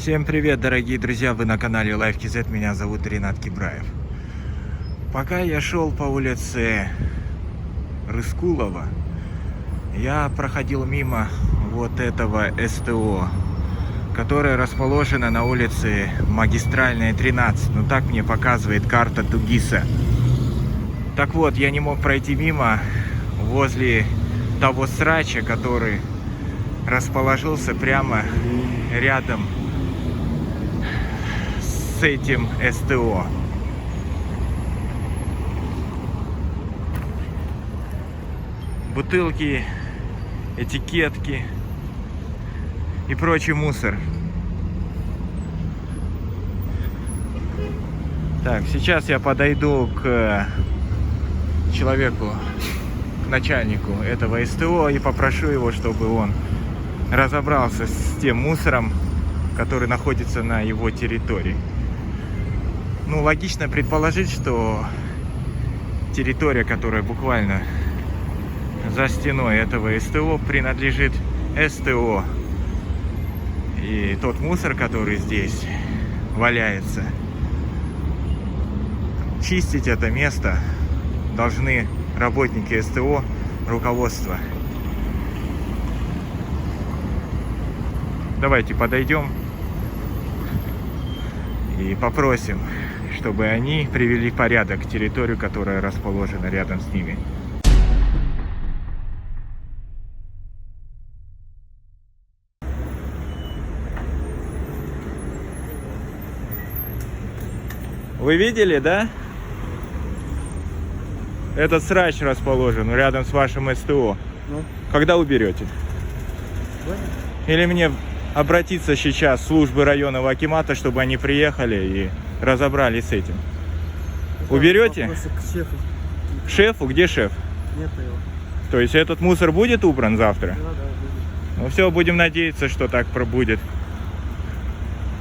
Всем привет, дорогие друзья, вы на канале LifeKZ, меня зовут Ринат Кибраев. Пока я шел по улице Рыскулова, я проходил мимо вот этого СТО, которое расположено на улице Магистральная 13. Ну так мне показывает карта Тугиса. Так вот, я не мог пройти мимо возле того срача, который расположился прямо рядом с этим СТО. Бутылки, этикетки и прочий мусор. Так, сейчас я подойду к человеку, к начальнику этого СТО и попрошу его, чтобы он разобрался с тем мусором, который находится на его территории. Ну, логично предположить, что территория, которая буквально за стеной этого СТО, принадлежит СТО. И тот мусор, который здесь валяется, чистить это место должны работники СТО, руководство. Давайте подойдем и попросим, чтобы они привели в порядок территорию, которая расположена рядом с ними. Вы видели, да? Этот срач расположен рядом с вашим СТО. Ну? Когда уберете? Или мне обратиться сейчас в службы районного акимата, чтобы они приехали и разобрались с этим? Это уберете? К шефу. К шефу? Где шеф? Нет его. То есть этот мусор будет убран завтра? Да, будет. Ну все, будем надеяться, что так будет.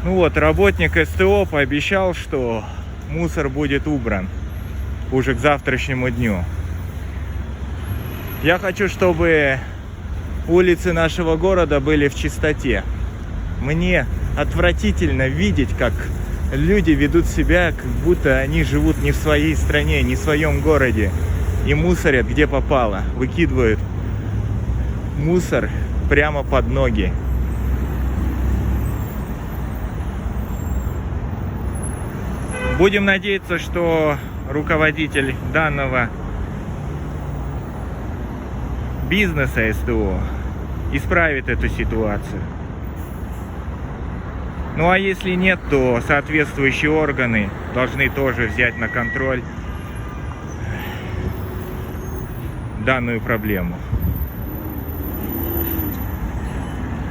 Ну вот, работник СТО пообещал, что мусор будет убран уже к завтрашнему дню. Я хочу, чтобы улицы нашего города были в чистоте. Мне отвратительно видеть, как люди ведут себя, как будто они живут не в своей стране, не в своем городе. И мусорят где попало, выкидывают мусор прямо под ноги. Будем надеяться, что руководитель данного бизнеса СТО исправит эту ситуацию. Ну а если нет, то соответствующие органы должны тоже взять на контроль данную проблему.